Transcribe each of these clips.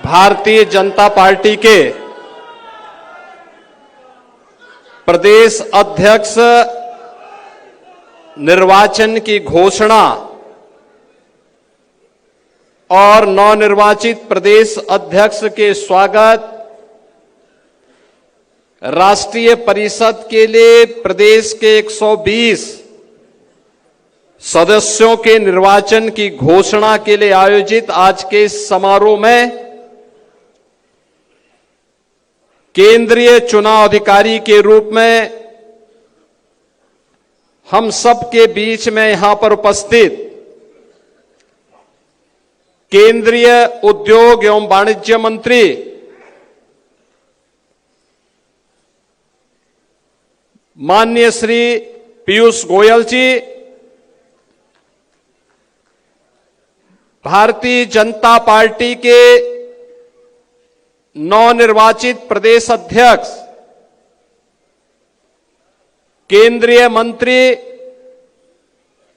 Bharatiya Janata party के प्रदेश अध्यक्ष निर्वाचन की घोषणा और नवनिर्वाचित प्रदेश अध्यक्ष के स्वागत, राष्ट्रीय परिषद के लिए प्रदेश के 120 सदस्यों के निर्वाचन की घोषणा के लिए आयोजित आज के समारोह में केंद्रीय चुनाव अधिकारी के रूप में हम सब के बीच में यहां पर उपस्थित केंद्रीय उद्योग एवं वाणिज्य मंत्री माननीय श्री पीयूष गोयल जी, भारतीय जनता पार्टी के नवनिर्वाचित प्रदेश अध्यक्ष केंद्रीय मंत्री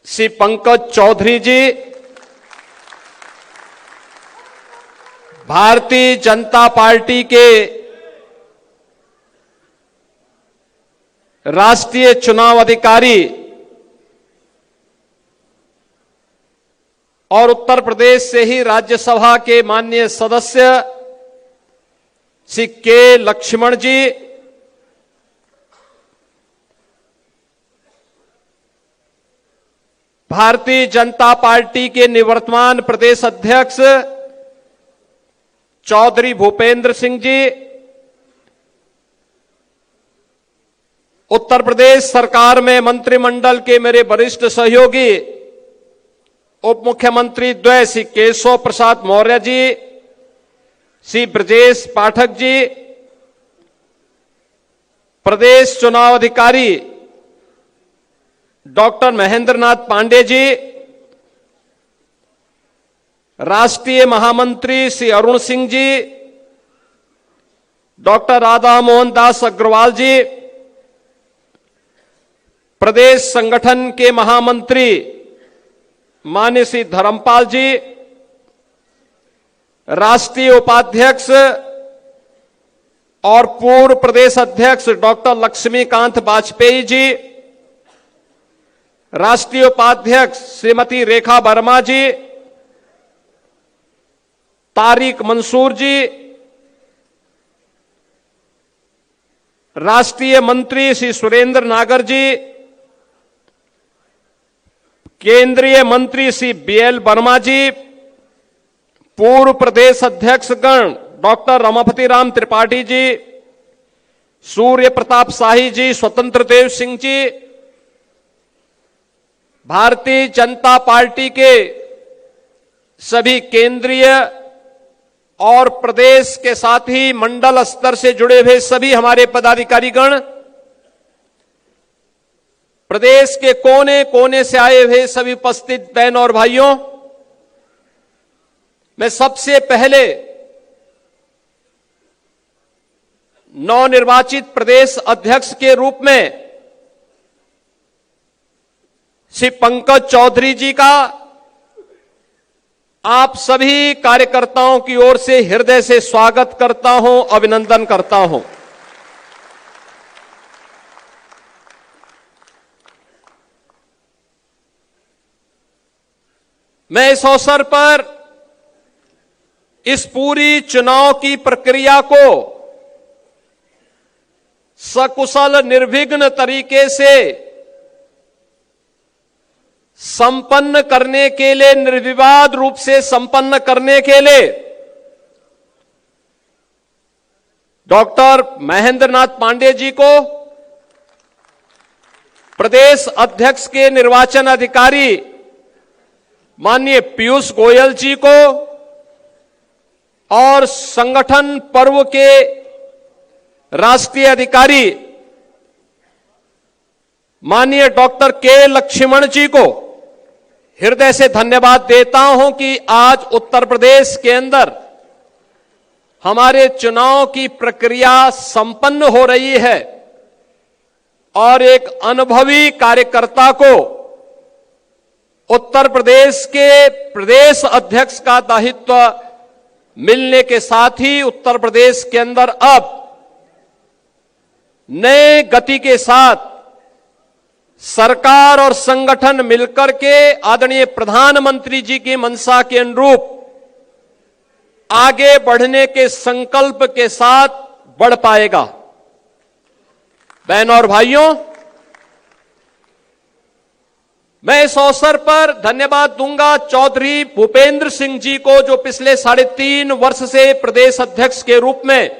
श्री पंकज चौधरी जी, भारतीय जनता पार्टी के राष्ट्रीय चुनाव अधिकारी और उत्तर प्रदेश से ही राज्यसभा के माननीय सदस्य श्री के लक्ष्मण जी, भारतीय जनता पार्टी के निवर्तमान प्रदेश अध्यक्ष चौधरी भूपेंद्र सिंह जी, उत्तर प्रदेश सरकार में मंत्रिमंडल के मेरे वरिष्ठ सहयोगी उप मुख्यमंत्री द्वय श्री केशव प्रसाद मौर्य जी, श्री ब्रजेश पाठक जी, प्रदेश चुनाव अधिकारी डॉक्टर महेंद्र नाथ पांडे जी, राष्ट्रीय महामंत्री श्री अरुण सिंह जी, डॉक्टर राधा मोहन दास अग्रवाल जी, प्रदेश संगठन के महामंत्री माननीय श्री धर्मपाल जी, राष्ट्रीय उपाध्यक्ष और पूर्व प्रदेश अध्यक्ष डॉक्टर लक्ष्मीकांत वाजपेयी जी, राष्ट्रीय उपाध्यक्ष श्रीमती रेखा वर्मा जी, तारिक मंसूर जी, राष्ट्रीय मंत्री श्री सुरेंद्र नागर जी, केंद्रीय मंत्री श्री बीएल वर्मा जी, पूर्व प्रदेश अध्यक्षगण डॉक्टर रमापति राम त्रिपाठी जी, सूर्य प्रताप शाही जी, स्वतंत्र देव सिंह जी, भारतीय जनता पार्टी के सभी केंद्रीय और प्रदेश के साथ ही मंडल स्तर से जुड़े हुए सभी हमारे पदाधिकारीगण, प्रदेश के कोने कोने से आए हुए सभी उपस्थित बहन और भाइयों, मैं सबसे पहले नवनिर्वाचित प्रदेश अध्यक्ष के रूप में श्री पंकज चौधरी जी का आप सभी कार्यकर्ताओं की ओर से हृदय से स्वागत करता हूं, अभिनंदन करता हूं। मैं इस अवसर पर इस पूरी चुनाव की प्रक्रिया को सकुशल निर्विघ्न तरीके से संपन्न करने के लिए, निर्विवाद रूप से संपन्न करने के लिए डॉक्टर महेंद्र नाथ पांडे जी को, प्रदेश अध्यक्ष के निर्वाचन अधिकारी माननीय पीयूष गोयल जी को और संगठन पर्व के राष्ट्रीय अधिकारी माननीय डॉक्टर के लक्ष्मण जी को हृदय से धन्यवाद देता हूं कि आज उत्तर प्रदेश के अंदर हमारे चुनाव की प्रक्रिया संपन्न हो रही है और एक अनुभवी कार्यकर्ता को उत्तर प्रदेश के प्रदेश अध्यक्ष का दायित्व मिलने के साथ ही उत्तर प्रदेश के अंदर अब नए गति के साथ सरकार और संगठन मिलकर के आदरणीय प्रधानमंत्री जी की मंशा के अनुरूप आगे बढ़ने के संकल्प के साथ बढ़ पाएगा। बहनों और भाइयों, मैं इस अवसर पर धन्यवाद दूंगा चौधरी भूपेंद्र सिंह जी को, जो पिछले 3.5 वर्ष से प्रदेश अध्यक्ष के रूप में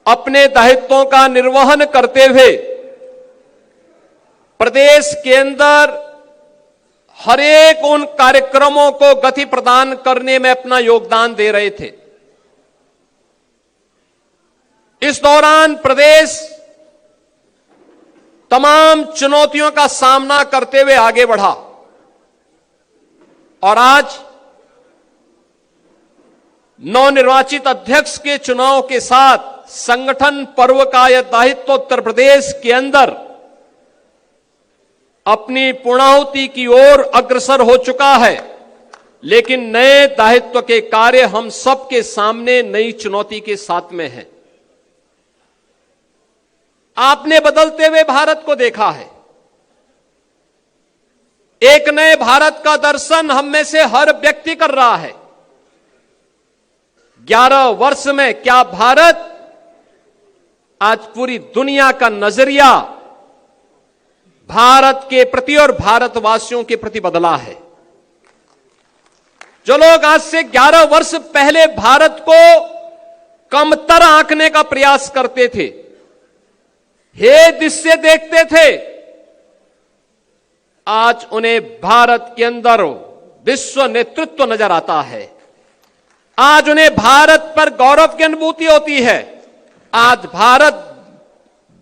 अपने दायित्वों का निर्वहन करते हुए प्रदेश के अंदर हर एक उन कार्यक्रमों को गति प्रदान करने में अपना योगदान दे रहे थे। इस दौरान प्रदेश तमाम चुनौतियों का सामना करते हुए आगे बढ़ा और आज नवनिर्वाचित अध्यक्ष के चुनाव के साथ संगठन पर्व का यह दायित्व उत्तर प्रदेश के अंदर अपनी पूर्णाहुति की ओर अग्रसर हो चुका है। लेकिन नए दायित्व के कार्य हम सबके सामने नई चुनौती के साथ में है। आपने बदलते हुए भारत को देखा है। एक नए भारत का दर्शन हम में से हर व्यक्ति कर रहा है। 11 वर्ष में क्या भारत आज पूरी दुनिया का नजरिया भारत के प्रति और भारतवासियों के प्रति बदला है। जो लोग आज से 11 वर्ष पहले भारत को कमतर आंकने का प्रयास करते थे, हे दृश्य देखते थे, आज उन्हें भारत के अंदर विश्व नेतृत्व नजर आता है। आज उन्हें भारत पर गौरव की अनुभूति होती है। आज भारत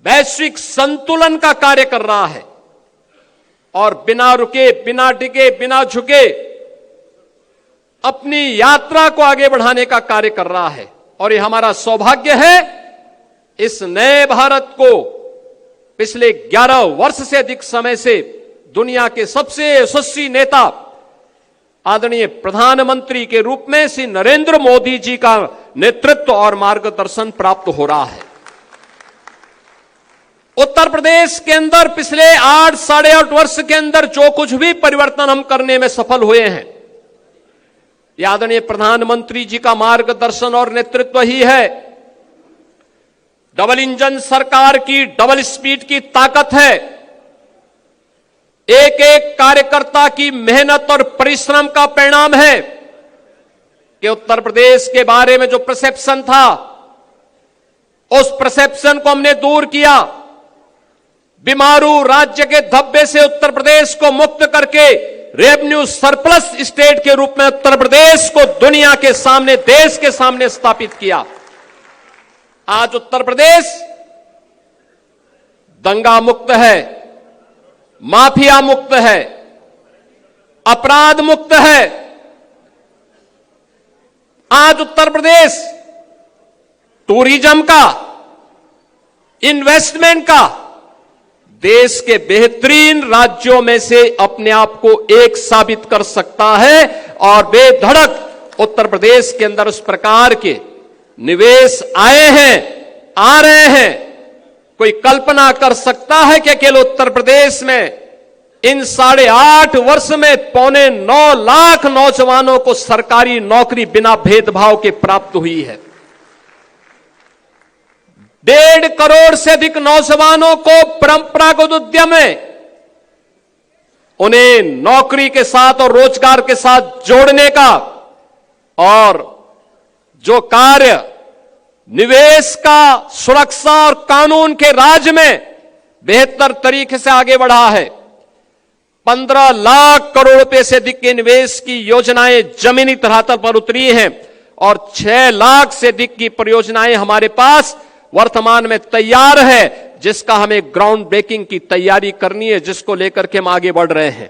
वैश्विक संतुलन का कार्य कर रहा है और बिना रुके, बिना टिके, बिना झुके अपनी यात्रा को आगे बढ़ाने का कार्य कर रहा है। और ये हमारा सौभाग्य है, इस नए भारत को पिछले 11 वर्ष से अधिक समय से दुनिया के सबसे यशस्वी नेता आदरणीय प्रधानमंत्री के रूप में श्री नरेंद्र मोदी जी का नेतृत्व और मार्गदर्शन प्राप्त हो रहा है। उत्तर प्रदेश के अंदर पिछले 8-8.5 वर्ष के अंदर जो कुछ भी परिवर्तन हम करने में सफल हुए हैं, यह आदरणीय प्रधानमंत्री जी का मार्गदर्शन और नेतृत्व ही है। डबल इंजन सरकार की डबल स्पीड की ताकत है। एक एक कार्यकर्ता की मेहनत और परिश्रम का परिणाम है कि उत्तर प्रदेश के बारे में जो परसेप्शन था, उस परसेप्शन को हमने दूर किया। बीमारू राज्य के धब्बे से उत्तर प्रदेश को मुक्त करके रेवेन्यू सरप्लस स्टेट के रूप में उत्तर प्रदेश को दुनिया के सामने, देश के सामने स्थापित किया। आज उत्तर प्रदेश दंगा मुक्त है, माफिया मुक्त है, अपराध मुक्त है। आज उत्तर प्रदेश टूरिज्म का, इन्वेस्टमेंट का देश के बेहतरीन राज्यों में से अपने आप को एक साबित कर सकता है और बेधड़क उत्तर प्रदेश के अंदर उस प्रकार के निवेश आए हैं, आ रहे हैं। कोई कल्पना कर सकता है कि केवल उत्तर प्रदेश में इन 8.5 वर्ष में 9.25 लाख नौजवानों को सरकारी नौकरी बिना भेदभाव के प्राप्त हुई है। 1.5 करोड़ से अधिक नौजवानों को परंपरागत उद्यम में उन्हें नौकरी के साथ और रोजगार के साथ जोड़ने का और जो कार्य निवेश का, सुरक्षा और कानून के राज में बेहतर तरीके से आगे बढ़ा है। 15 लाख करोड़ रुपए से अधिक के निवेश की योजनाएं जमीनी धरातल पर उतरी हैं और 6 लाख से अधिक की परियोजनाएं हमारे पास वर्तमान में तैयार है, जिसका हमें ग्राउंड ब्रेकिंग की तैयारी करनी है, जिसको लेकर के हम आगे बढ़ रहे हैं।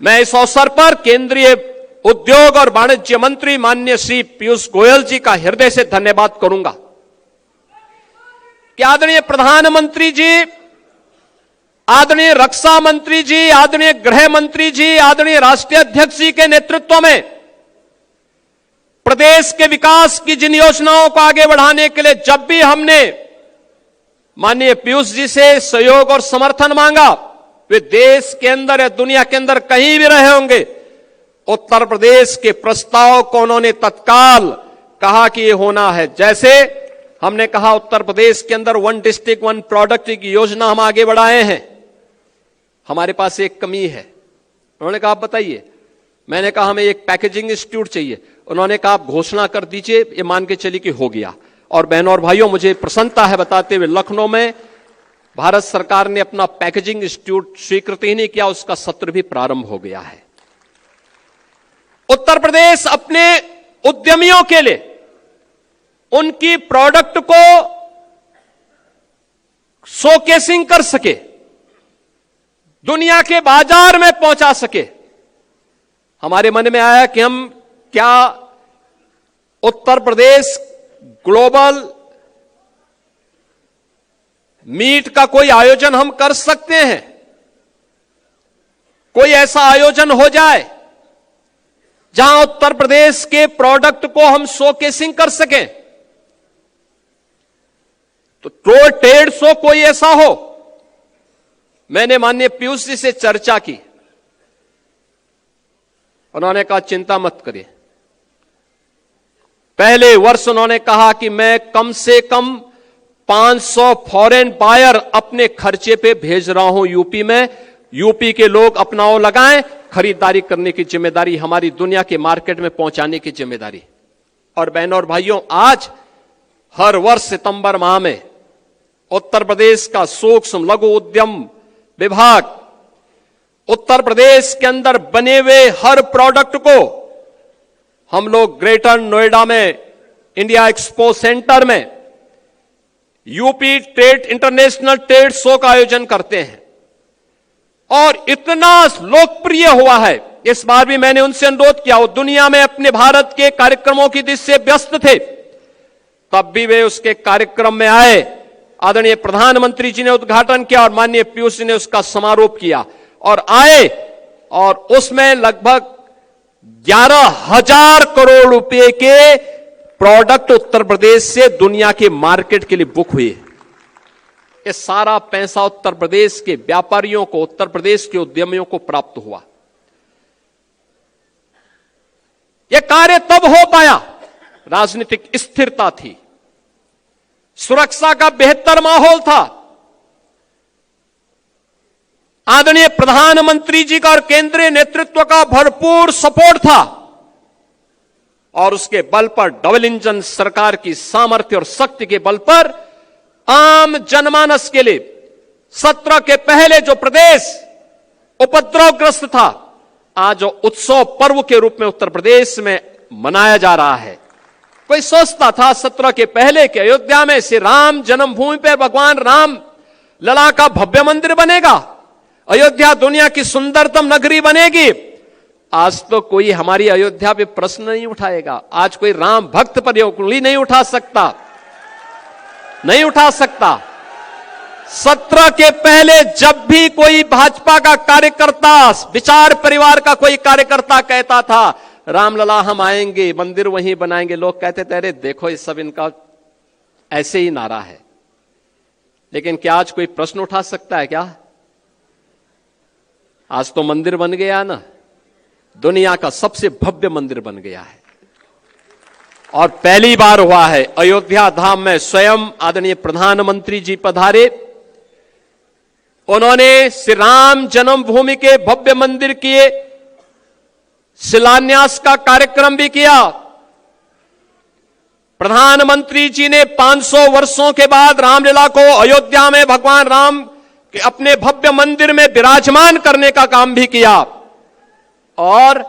मैं इस अवसर पर केंद्रीय उद्योग और वाणिज्य मंत्री माननीय श्री पीयूष गोयल जी का हृदय से धन्यवाद करूंगा कि आदरणीय प्रधानमंत्री जी, आदरणीय रक्षा मंत्री जी, आदरणीय गृह मंत्री जी, आदरणीय राष्ट्रीय अध्यक्ष जी के नेतृत्व में प्रदेश के विकास की जिन योजनाओं को आगे बढ़ाने के लिए जब भी हमने माननीय पीयूष जी से सहयोग और समर्थन मांगा, वे देश के अंदर या दुनिया के अंदर कहीं भी रहे होंगे, उत्तर प्रदेश के प्रस्ताव को उन्होंने तत्काल कहा कि ये होना है। जैसे हमने कहा उत्तर प्रदेश के अंदर 1 डिस्ट्रिक्ट 1 प्रोडक्ट की योजना हम आगे बढ़ाए हैं। हमारे पास एक कमी है। उन्होंने कहा आप बताइए। मैंने कहा हमें एक पैकेजिंग इंस्टीट्यूट चाहिए। उन्होंने कहा आप घोषणा कर दीजिए, ये मान के चलिए कि हो गया। और बहनों और भाइयों, मुझे प्रसन्नता है बताते हुए, लखनऊ में भारत सरकार ने अपना पैकेजिंग इंस्टीट्यूट स्वीकृति ही नहीं किया, उसका सत्र भी प्रारंभ हो गया है। उत्तर प्रदेश अपने उद्यमियों के लिए उनकी प्रोडक्ट को शोकेसिंग कर सके, दुनिया के बाजार में पहुंचा सके। हमारे मन में आया कि हम क्या उत्तर प्रदेश ग्लोबल मीट का कोई आयोजन हम कर सकते हैं? कोई ऐसा आयोजन हो जाए जहां उत्तर प्रदेश के प्रोडक्ट को हम शोकेसिंग कर सकें। तो ट्रेड शो कोई ऐसा हो। मैंने माननीय पीयूष जी से चर्चा की। उन्होंने कहा चिंता मत करिए। पहले वर्ष उन्होंने कहा कि मैं कम से कम 500 फॉरेन बायर अपने खर्चे पे भेज रहा हूं यूपी में। यूपी के लोग अपना वो लगाएं, खरीदारी करने की जिम्मेदारी हमारी, दुनिया के मार्केट में पहुंचाने की जिम्मेदारी। और बहनों और भाइयों, आज हर वर्ष सितंबर माह में उत्तर प्रदेश का सूक्ष्म लघु उद्यम विभाग उत्तर प्रदेश के अंदर बने हुए हर प्रोडक्ट को हम लोग ग्रेटर नोएडा में इंडिया एक्सपो सेंटर में UP trade international trade show का आयोजन करते हैं। और इतना लोकप्रिय हुआ है, इस बार भी मैंने उनसे अनुरोध किया। वो दुनिया में अपने भारत के कार्यक्रमों की दिशा से व्यस्त थे, तब भी वे उसके कार्यक्रम में आए। आदरणीय प्रधानमंत्री जी ने उद्घाटन किया और माननीय पीयूष जी ने उसका समारोप किया और आए, और उसमें लगभग 11,000 करोड़ रुपए के प्रोडक्ट उत्तर प्रदेश से दुनिया के मार्केट के लिए बुक हुए। ये सारा पैसा उत्तर प्रदेश के व्यापारियों को, उत्तर प्रदेश के उद्यमियों को प्राप्त हुआ। यह कार्य तब हो पाया, राजनीतिक स्थिरता थी, सुरक्षा का बेहतर माहौल था, आदरणीय प्रधानमंत्री जी का और केंद्रीय नेतृत्व का भरपूर सपोर्ट था, और उसके बल पर डबल इंजन सरकार की सामर्थ्य और शक्ति के बल पर आम जनमानस के लिए सत्र के पहले जो प्रदेश उपद्रवग्रस्त था, आज उत्सव पर्व के रूप में उत्तर प्रदेश में मनाया जा रहा है। कोई सोचता था सत्र के पहले के अयोध्या में श्री राम जन्मभूमि पर भगवान राम लला का भव्य मंदिर बनेगा, अयोध्या दुनिया की सुंदरतम नगरी बनेगी। आज तो कोई हमारी अयोध्या पे प्रश्न नहीं उठाएगा। आज कोई राम भक्त पर उंगली नहीं उठा सकता, नहीं उठा सकता। 17 के पहले जब भी कोई भाजपा का कार्यकर्ता, विचार परिवार का कोई कार्यकर्ता कहता था रामलला हम आएंगे, मंदिर वहीं बनाएंगे, लोग कहते थे अरे देखो ये सब इनका ऐसे ही नारा है। लेकिन क्या आज कोई प्रश्न उठा सकता है क्या? आज तो मंदिर बन गया ना, दुनिया का सबसे भव्य मंदिर बन गया है। और पहली बार हुआ है अयोध्या धाम में स्वयं आदरणीय प्रधानमंत्री जी पधारे। उन्होंने श्री राम जन्मभूमि के भव्य मंदिर के शिलान्यास का कार्यक्रम भी किया। प्रधानमंत्री जी ने 500 वर्षों के बाद रामलीला को अयोध्या में भगवान राम के अपने भव्य मंदिर में विराजमान करने का काम भी किया। और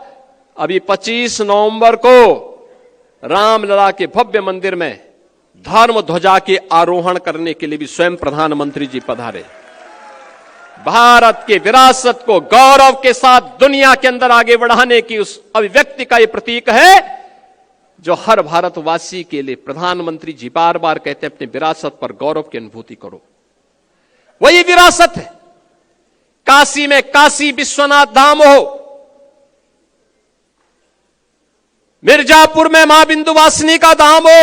अभी 25 नवंबर को रामलला के भव्य मंदिर में धर्म ध्वजा के आरोहण करने के लिए भी स्वयं प्रधानमंत्री जी पधारे। भारत के विरासत को गौरव के साथ दुनिया के अंदर आगे बढ़ाने की उस अभिव्यक्ति का यह प्रतीक है जो हर भारतवासी के लिए प्रधानमंत्री जी बार बार कहते हैं अपनी विरासत पर गौरव की अनुभूति करो। वही विरासत है। काशी में काशी विश्वनाथ धाम हो, मिर्जापुर में मां बिंदुवासिनी का धाम हो,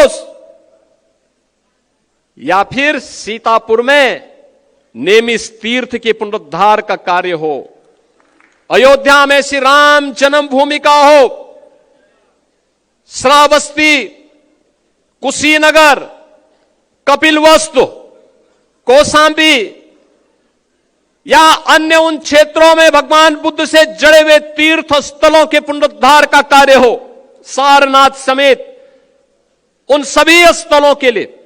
या फिर सीतापुर में नेमिष तीर्थ के पुनरुद्धार का कार्य हो, अयोध्या में श्री राम जन्मभूमि का हो, श्रावस्ती, कुशीनगर, कपिलवस्तु, कौशांबी या अन्य उन क्षेत्रों में भगवान बुद्ध से जड़े हुए तीर्थ स्थलों के पुनरुद्धार का कार्य हो, सारनाथ समेत उन सभी स्थलों के लिए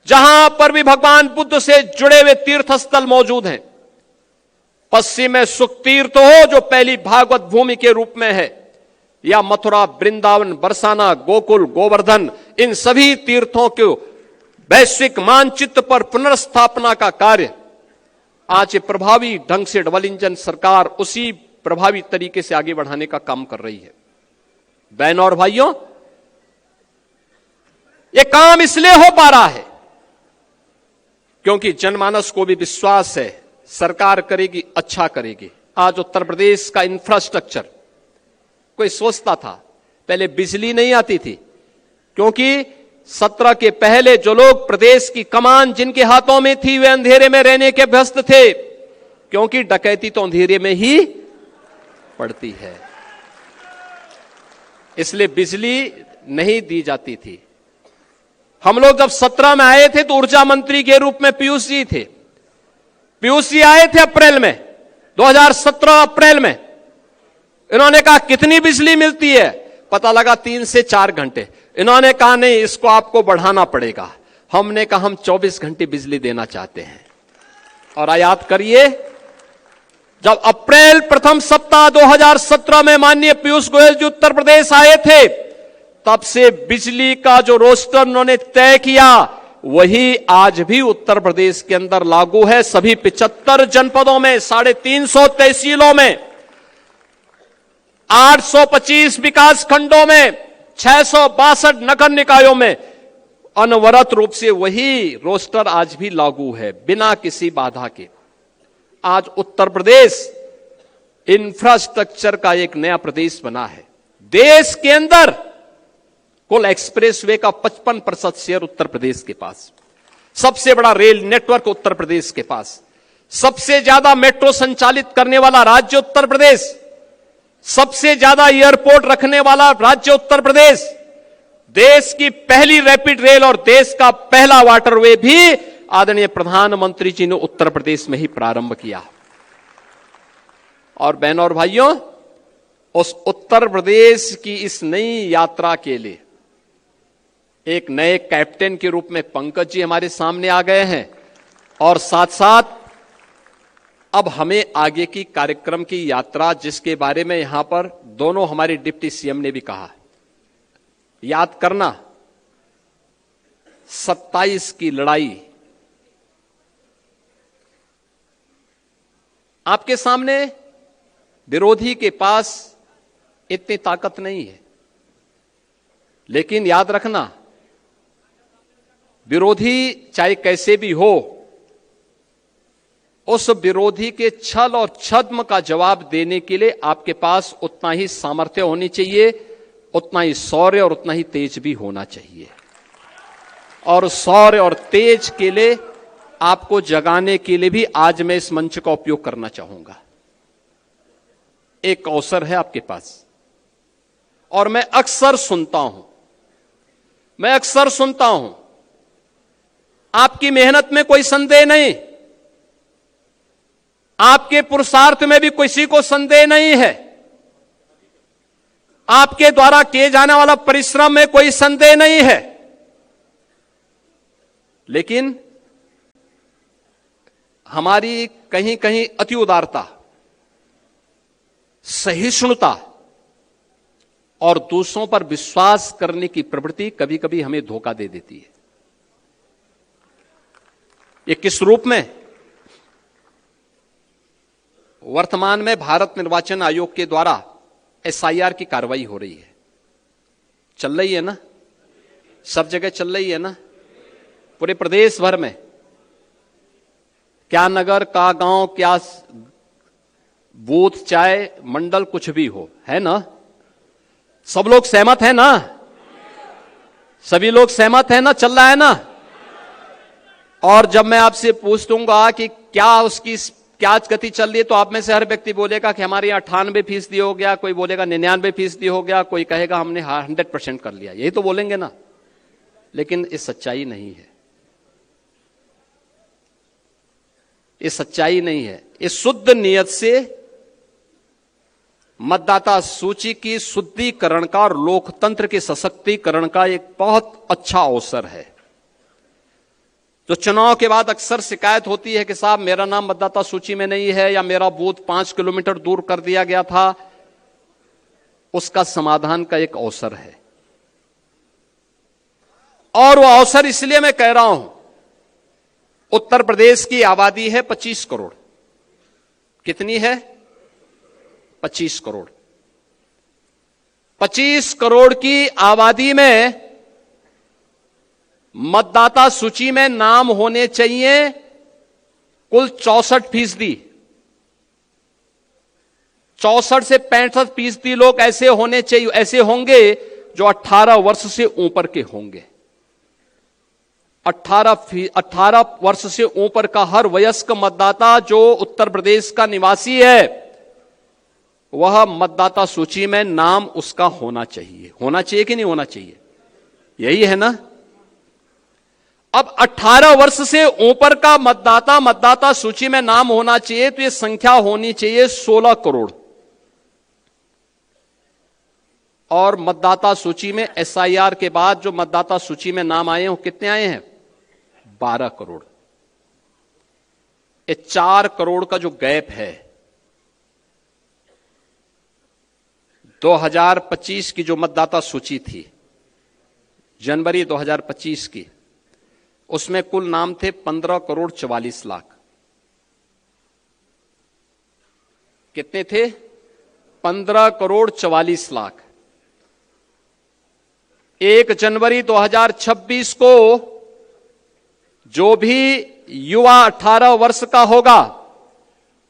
जहां पर भी भगवान बुद्ध से जुड़े हुए तीर्थ स्थल मौजूद हैं। पश्चिम में सुख तीर्थ हो जो पहली भागवत भूमि के रूप में है, या मथुरा, वृंदावन, बरसाना, गोकुल, गोवर्धन, इन सभी तीर्थों के वैश्विक मानचित्र पर पुनर्स्थापना का कार्य आज प्रभावी ढंग से डबल इंजन सरकार उसी प्रभावी तरीके से आगे बढ़ाने का काम कर रही है। बहनों और भाइयों, यह काम इसलिए हो पा रहा है क्योंकि जनमानस को भी विश्वास है सरकार करेगी, अच्छा करेगी। आज उत्तर प्रदेश का इंफ्रास्ट्रक्चर, कोई सोचता था पहले बिजली नहीं आती थी क्योंकि 17 के पहले जो लोग प्रदेश की कमान जिनके हाथों में थी वे अंधेरे में रहने के व्यस्त थे, क्योंकि डकैती तो अंधेरे में ही पड़ती है, इसलिए बिजली नहीं दी जाती थी। हम लोग जब 17 में आए थे तो ऊर्जा मंत्री के रूप में पीयूष जी थे। पीयूष जी आए थे अप्रैल में, 2017 अप्रैल में। इन्होंने कहा कितनी बिजली मिलती है, पता लगा 3 से 4 घंटे। इन्होंने कहा नहीं, इसको आपको बढ़ाना पड़ेगा। हमने कहा हम 24 घंटे बिजली देना चाहते हैं। और याद करिए, जब अप्रैल प्रथम सप्ताह 2017 में माननीय पीयूष गोयल जी उत्तर प्रदेश आए थे, तब से बिजली का जो रोस्टर उन्होंने तय किया वही आज भी उत्तर प्रदेश के अंदर लागू है। सभी 75 जनपदों में, 350 तहसीलों में, 825 विकास खंडों में, 662 नगर निकायों में अनवरत रूप से वही रोस्टर आज भी लागू है, बिना किसी बाधा के। आज उत्तर प्रदेश इंफ्रास्ट्रक्चर का एक नया प्रदेश बना है। देश के अंदर कुल एक्सप्रेसवे का 55% शेयर उत्तर प्रदेश के पास, सबसे बड़ा रेल नेटवर्क उत्तर प्रदेश के पास, सबसे ज्यादा मेट्रो संचालित करने वाला राज्य उत्तर प्रदेश, सबसे ज्यादा एयरपोर्ट रखने वाला राज्य उत्तर प्रदेश, देश की पहली रैपिड रेल और देश का पहला वाटरवे भी आदरणीय प्रधानमंत्री जी ने उत्तर प्रदेश में ही प्रारंभ किया। और बहनों और भाइयों, उस उत्तर प्रदेश की इस नई यात्रा के लिए एक नए कैप्टन के रूप में पंकज जी हमारे सामने आ गए हैं, और साथ साथ अब हमें आगे की कार्यक्रम की यात्रा, जिसके बारे में यहां पर दोनों हमारे डिप्टी सीएम ने भी कहा, याद करना 27 की लड़ाई आपके सामने, विरोधी के पास इतनी ताकत नहीं है, लेकिन याद रखना विरोधी चाहे कैसे भी हो, उस विरोधी के छल और छद्म का जवाब देने के लिए आपके पास उतना ही सामर्थ्य होनी चाहिए, उतना ही शौर्य और उतना ही तेज भी होना चाहिए। और शौर्य और तेज के लिए आपको जगाने के लिए भी आज मैं इस मंच का उपयोग करना चाहूंगा। एक अवसर है आपके पास, और मैं अक्सर सुनता हूं, आपकी मेहनत में कोई संदेह नहीं, आपके पुरुषार्थ में भी किसी को संदेह नहीं है, आपके द्वारा किए जाने वाला परिश्रम में कोई संदेह नहीं है, लेकिन हमारी कहीं कहीं अति उदारता, सहिष्णुता और दूसरों पर विश्वास करने की प्रवृत्ति कभी कभी हमें धोखा दे देती है। ये किस रूप में? वर्तमान में भारत निर्वाचन आयोग के द्वारा एसआईआर की कार्रवाई हो रही है, चल रही है ना, सब जगह चल रही है ना, पूरे प्रदेश भर में, क्या नगर, क्या गांव, क्या बूथ, चाहे मंडल कुछ भी हो, है ना, सब लोग सहमत हैं ना? सभी लोग सहमत हैं ना? चल रहा है ना? और जब मैं आपसे पूछ दूंगा कि क्या उसकी क्या गति चल रही है, तो आप में से हर व्यक्ति बोलेगा कि हमारे यहां 98% हो गया, कोई बोलेगा 99% हो गया, कोई कहेगा हमने 100% कर लिया। यही तो बोलेंगे ना, लेकिन ये सच्चाई नहीं है। ये सच्चाई नहीं है। ये शुद्ध नियत से मतदाता सूची की शुद्धिकरण का और लोकतंत्र के सशक्तिकरण का एक बहुत अच्छा अवसर है। जो चुनाव के बाद अक्सर शिकायत होती है कि साहब मेरा नाम मतदाता सूची में नहीं है या मेरा बूथ 5 किलोमीटर दूर कर दिया गया था, उसका समाधान का एक अवसर है। और वो अवसर इसलिए मैं कह रहा हूं, उत्तर प्रदेश की आबादी है 25 करोड़। कितनी है? 25 करोड़। 25 करोड़ की आबादी में मतदाता सूची में नाम होने चाहिए कुल 64%। 64 से 65% लोग ऐसे होने चाहिए, ऐसे होंगे जो 18 वर्ष से ऊपर के होंगे। 18 वर्ष से ऊपर का हर वयस्क मतदाता जो उत्तर प्रदेश का निवासी है, वह मतदाता सूची में नाम उसका होना चाहिए। होना चाहिए कि नहीं होना चाहिए? यही है ना? अब 18 वर्ष से ऊपर का मतदाता सूची में नाम होना चाहिए, तो यह संख्या होनी चाहिए 16 करोड़। और मतदाता सूची में एसआईआर के बाद जो मतदाता सूची में नाम आए हैं, वो कितने आए हैं? 12 करोड़। ये 4 करोड़ का जो गैप है, 2025 की जो मतदाता सूची थी, जनवरी 2025 की, उसमें कुल नाम थे 15 करोड़ 44 लाख। कितने थे? 15 करोड़ 44 लाख। 1 जनवरी 2026 को जो भी युवा 18 वर्ष का होगा,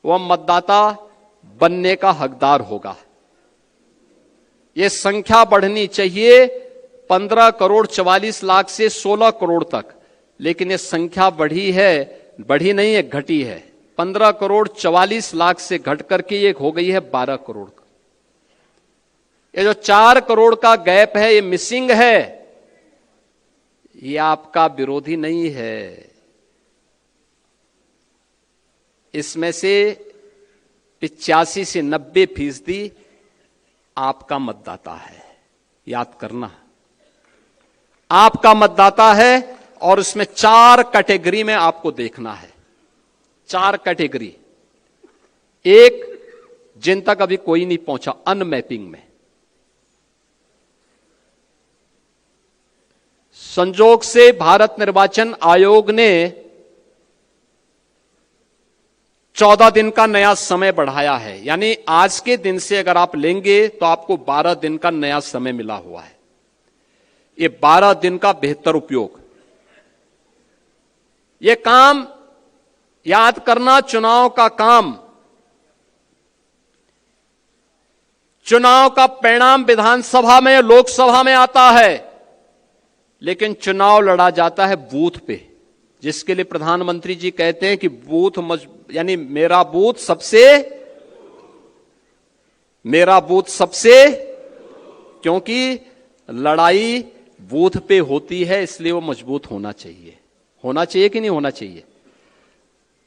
वह मतदाता बनने का हकदार होगा। यह संख्या बढ़नी चाहिए 15 करोड़ 44 लाख से 16 करोड़ तक, लेकिन यह संख्या बढ़ी नहीं है, घटी है। 15 करोड़ 44 लाख से घट करके ये हो गई है 12 करोड़। ये जो 4 करोड़ का गैप है, ये मिसिंग है। ये आपका विरोधी नहीं है। इसमें से 85 से 90% आपका मतदाता है। याद करना, आपका मतदाता है। और उसमें 4 कैटेगरी में आपको देखना है। 4 कैटेगरी। एक, जिन तक अभी कोई नहीं पहुंचा, अनमैपिंग में। संजोग से भारत निर्वाचन आयोग ने 14 दिन का नया समय बढ़ाया है। यानी आज के दिन से अगर आप लेंगे तो आपको 12 दिन का नया समय मिला हुआ है। ये 12 दिन का बेहतर उपयोग। ये काम याद करना, चुनाव का काम, चुनाव का परिणाम विधानसभा में, लोकसभा में आता है, लेकिन चुनाव लड़ा जाता है बूथ पे, जिसके लिए प्रधानमंत्री जी कहते हैं कि बूथ यानी मेरा बूथ सबसे, क्योंकि लड़ाई बूथ पे होती है, इसलिए वो मजबूत होना चाहिए। होना चाहिए कि नहीं होना चाहिए?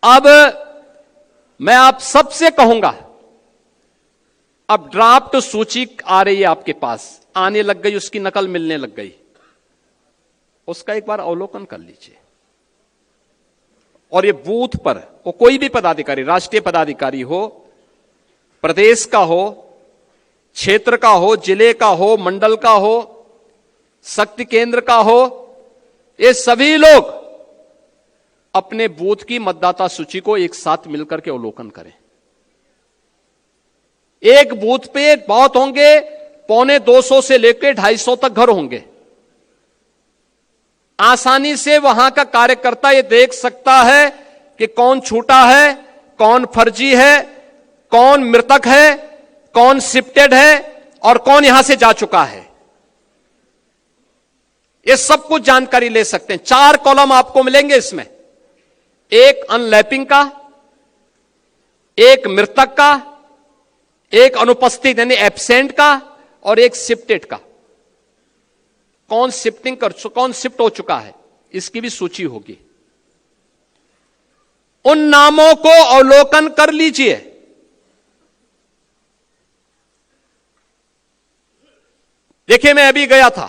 अब मैं आप सबसे कहूंगा, अब ड्राफ्ट सूची आ रही है आपके पास, आने लग गई, उसकी नकल मिलने लग गई, उसका एक बार अवलोकन कर लीजिए। और ये बूथ पर वो कोई भी पदाधिकारी, राष्ट्रीय पदाधिकारी हो, प्रदेश का हो, क्षेत्र का हो, जिले का हो, मंडल का हो, शक्ति केंद्र का हो, ये सभी लोग अपने बूथ की मतदाता सूची को एक साथ मिलकर के अवलोकन करें। एक बूथ पे बहुत होंगे, 250 से लेकर 250 तक घर होंगे। आसानी से वहां का कार्यकर्ता ये देख सकता है कि कौन छूटा है, कौन फर्जी है, कौन मृतक है, कौन शिफ्टेड है, और कौन यहां से जा चुका है, ये सब कुछ जानकारी ले सकते हैं। 4 कॉलम आपको मिलेंगे इसमें, एक अनलैपिंग का, एक मृतक का, एक अनुपस्थित यानी एब्सेंट का, और एक शिफ्टेड का। कौन शिफ्ट हो चुका है इसकी भी सूची होगी। उन नामों को अवलोकन कर लीजिए। देखिए, मैं अभी गया था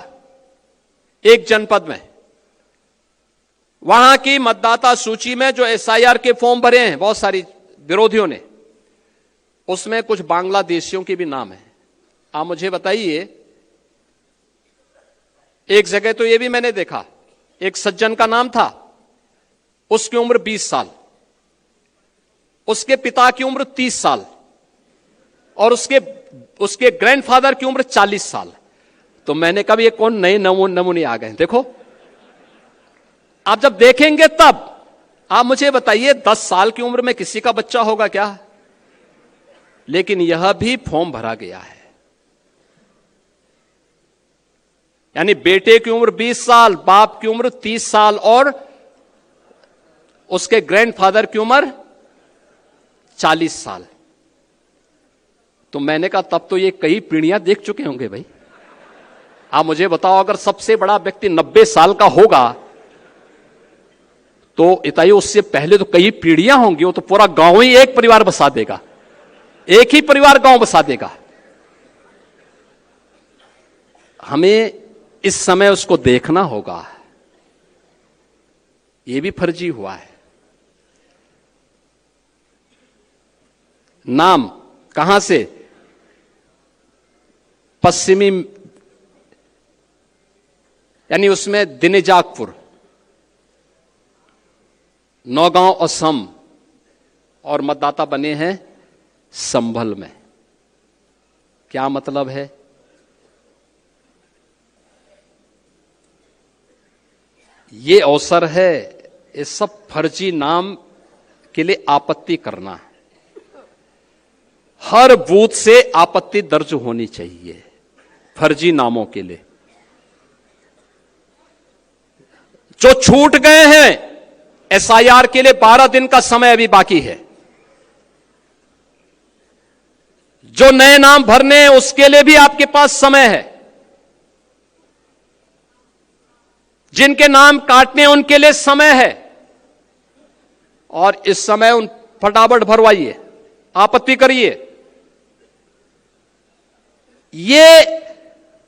एक जनपद में, वहां की मतदाता सूची में जो एसआईआर के फॉर्म भरे हैं बहुत सारी विरोधियों ने, उसमें कुछ बांग्लादेशियों के भी नाम है। आप मुझे बताइए, एक जगह तो यह भी मैंने देखा, एक सज्जन का नाम था, उसकी उम्र 20 साल, उसके पिता की उम्र 30 साल और उसके ग्रैंडफादर की उम्र 40 साल। तो मैंने कहा ये कौन नए नमूने आ गए। देखो, आप जब देखेंगे तब आप मुझे बताइए 10 साल की उम्र में किसी का बच्चा होगा क्या? लेकिन यह भी फॉर्म भरा गया है। यानी बेटे की उम्र 20 साल, बाप की उम्र 30 साल और उसके ग्रैंडफादर की उम्र 40 साल। तो मैंने कहा तब तो ये कई पीढ़ियां देख चुके होंगे भाई। आप मुझे बताओ, अगर सबसे बड़ा व्यक्ति 90 साल का होगा तो इताई उससे पहले तो कई पीढ़ियां होंगी। वो तो पूरा गांव ही एक परिवार बसा देगा, एक ही परिवार गांव बसा देगा। हमें इस समय उसको देखना होगा। यह भी फर्जी हुआ है। नाम कहां से? पश्चिमी, यानी उसमें दिनेजाकपुर, नौगांव असम, और मतदाता बने हैं संभल में। क्या मतलब है? ये अवसर है इस सब फर्जी नाम के लिए आपत्ति करना। हर बूथ से आपत्ति दर्ज होनी चाहिए फर्जी नामों के लिए। जो छूट गए हैं एसआईआर के लिए 12 दिन का समय अभी बाकी है। जो नए नाम भरने हैं उसके लिए भी आपके पास समय है। जिनके नाम काटने हैं उनके लिए समय है। और इस समय उन फटाफट भरवाइए, आपत्ति करिए। ये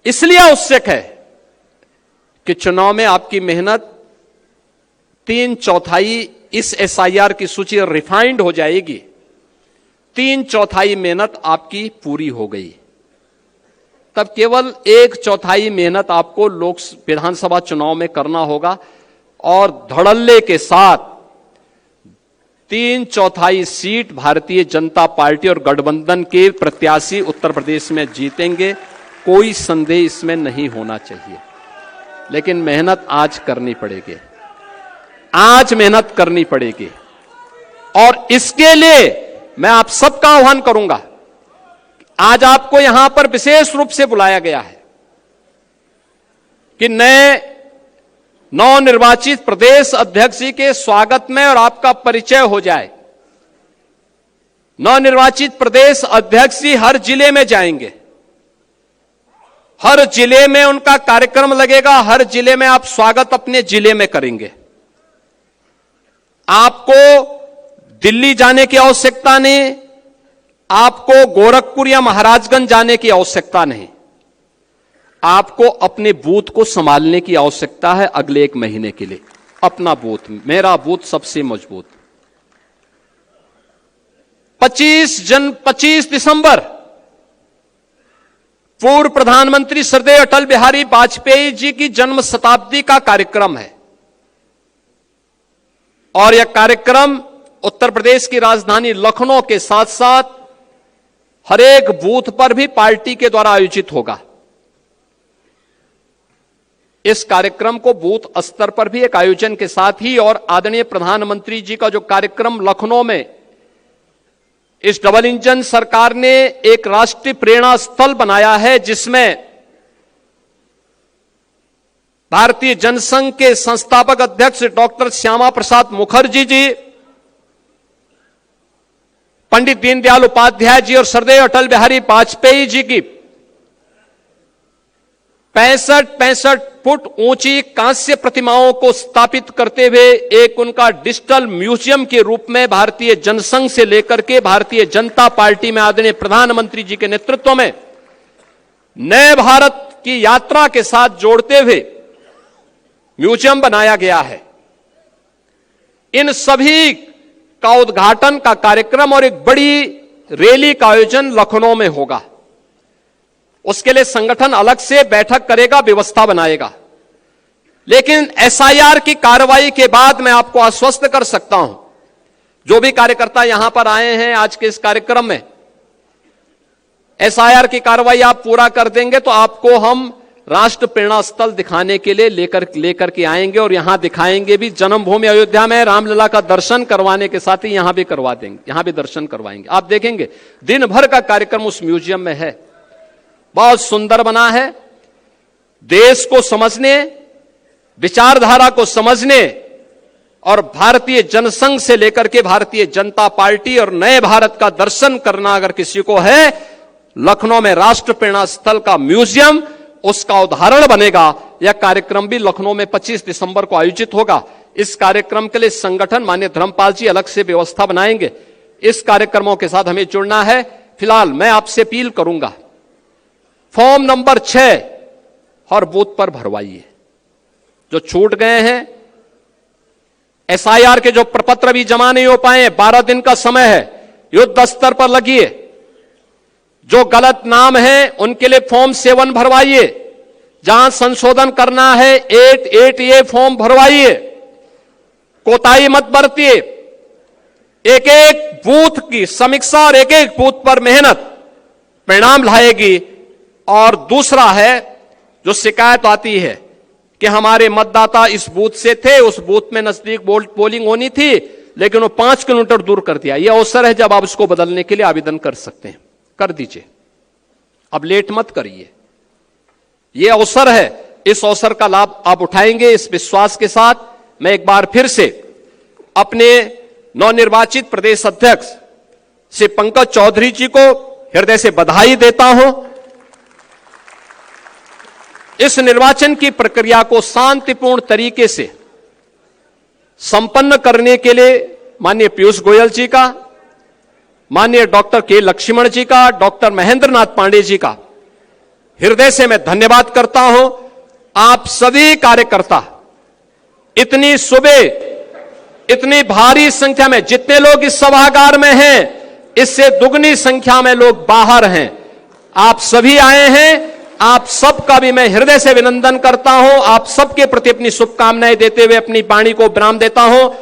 इसलिए आवश्यक है कि चुनाव में आपकी मेहनत 3/4 इस एसआईआर की सूची रिफाइंड हो जाएगी। 3/4 मेहनत आपकी पूरी हो गई, तब केवल 1/4 मेहनत आपको विधानसभा चुनाव में करना होगा। और धड़ल्ले के साथ 3/4 सीट भारतीय जनता पार्टी और गठबंधन के प्रत्याशी उत्तर प्रदेश में जीतेंगे, कोई संदेह इसमें नहीं होना चाहिए। लेकिन मेहनत आज करनी पड़ेगी, आज मेहनत करनी पड़ेगी। और इसके लिए मैं आप सबका आह्वान करूंगा। आज आपको यहां पर विशेष रूप से बुलाया गया है कि नए नवनिर्वाचित प्रदेश अध्यक्ष जी के स्वागत में और आपका परिचय हो जाए। नवनिर्वाचित प्रदेश अध्यक्ष जी हर जिले में जाएंगे, हर जिले में उनका कार्यक्रम लगेगा, हर जिले में आप स्वागत अपने जिले में करेंगे। आपको दिल्ली जाने की आवश्यकता नहीं, आपको गोरखपुर या महाराजगंज जाने की आवश्यकता नहीं। आपको अपने बूथ को संभालने की आवश्यकता है अगले 1 महीने के लिए। अपना बूथ, मेरा बूथ सबसे मजबूत। 25 दिसंबर पूर्व प्रधानमंत्री श्रद्धेय अटल बिहारी वाजपेयी जी की जन्म शताब्दी का कार्यक्रम है। और यह कार्यक्रम उत्तर प्रदेश की राजधानी लखनऊ के साथ साथ हर एक बूथ पर भी पार्टी के द्वारा आयोजित होगा। इस कार्यक्रम को बूथ स्तर पर भी एक आयोजन के साथ ही, और आदरणीय प्रधानमंत्री जी का जो कार्यक्रम लखनऊ में इस डबल इंजन सरकार ने एक राष्ट्रीय प्रेरणा स्थल बनाया है, जिसमें भारतीय जनसंघ के संस्थापक अध्यक्ष डॉक्टर श्यामा प्रसाद मुखर्जी जी, पंडित दीनदयाल उपाध्याय जी और सरदेव अटल बिहारी वाजपेयी जी की 65 फुट ऊंची कांस्य प्रतिमाओं को स्थापित करते हुए एक उनका डिजिटल म्यूजियम के रूप में भारतीय जनसंघ से लेकर के भारतीय जनता पार्टी में आदरणीय प्रधानमंत्री जी के नेतृत्व में नए भारत की यात्रा के साथ जोड़ते हुए म्यूजियम बनाया गया है। इन सभी का उद्घाटन का कार्यक्रम और एक बड़ी रैली का आयोजन लखनऊ में होगा। उसके लिए संगठन अलग से बैठक करेगा, व्यवस्था बनाएगा। लेकिन एसआईआर की कार्रवाई के बाद मैं आपको आश्वस्त कर सकता हूं, जो भी कार्यकर्ता यहां पर आए हैं आज के इस कार्यक्रम में, एसआईआर की कार्रवाई आप पूरा कर देंगे तो आपको हम राष्ट्र प्रेरणा स्थल दिखाने के लिए लेकर के आएंगे और यहां दिखाएंगे भी। जन्मभूमि अयोध्या में रामलला का दर्शन करवाने के साथ ही यहां भी करवा देंगे, यहां भी दर्शन करवाएंगे। आप देखेंगे दिन भर का कार्यक्रम उस म्यूजियम में है। बहुत सुंदर बना है। देश को समझने, विचारधारा को समझने और भारतीय जनसंघ से लेकर के भारतीय जनता पार्टी और नए भारत का दर्शन करना अगर किसी को है, लखनऊ में राष्ट्र प्रेरणा स्थल का म्यूजियम उसका उदाहरण बनेगा। यह कार्यक्रम भी लखनऊ में 25 दिसंबर को आयोजित होगा। इस कार्यक्रम के लिए संगठन माननीय धर्मपाल जी अलग से व्यवस्था बनाएंगे। इस कार्यक्रमों के साथ हमें जुड़ना है। फिलहाल मैं आपसे अपील करूंगा, फॉर्म नंबर 6 हर बूथ पर भरवाइए। जो छूट गए हैं, एसआईआर के जो प्रपत्र भी जमा नहीं हो पाए, 12 दिन का समय है, युद्ध स्तर पर लगिए। जो गलत नाम है उनके लिए फॉर्म 7 भरवाइए। जहां संशोधन करना है 8A फॉर्म भरवाइए। कोताही मत बरतिए। एक एक बूथ की समीक्षा और एक एक बूथ पर मेहनत परिणाम लाएगी। और दूसरा है, जो शिकायत आती है कि हमारे मतदाता इस बूथ से थे, उस बूथ में नजदीक पोलिंग होनी थी लेकिन वो 5 किलोमीटर दूर कर दिया। यह अवसर है जब आप उसको बदलने के लिए आवेदन कर सकते हैं, कर दीजिए। अब लेट मत करिए, यह अवसर है। इस अवसर का लाभ आप उठाएंगे, इस विश्वास के साथ मैं एक बार फिर से अपने नवनिर्वाचित प्रदेश अध्यक्ष श्री पंकज चौधरी जी को हृदय से बधाई देता हूं। इस निर्वाचन की प्रक्रिया को शांतिपूर्ण तरीके से संपन्न करने के लिए माननीय पीयूष गोयल जी का, माननीय डॉक्टर के लक्ष्मण जी का, डॉक्टर महेंद्र नाथ पांडे जी का हृदय से मैं धन्यवाद करता हूं। आप सभी कार्यकर्ता इतनी सुबह, इतनी भारी संख्या में, जितने लोग इस सभागार में हैं, इससे दुगनी संख्या में लोग बाहर हैं। आप सभी आए हैं। आप सबका भी मैं हृदय से अभिनंदन करता हूं। आप सबके प्रति अपनी शुभकामनाएं देते हुए अपनी वाणी को विराम देता हूं।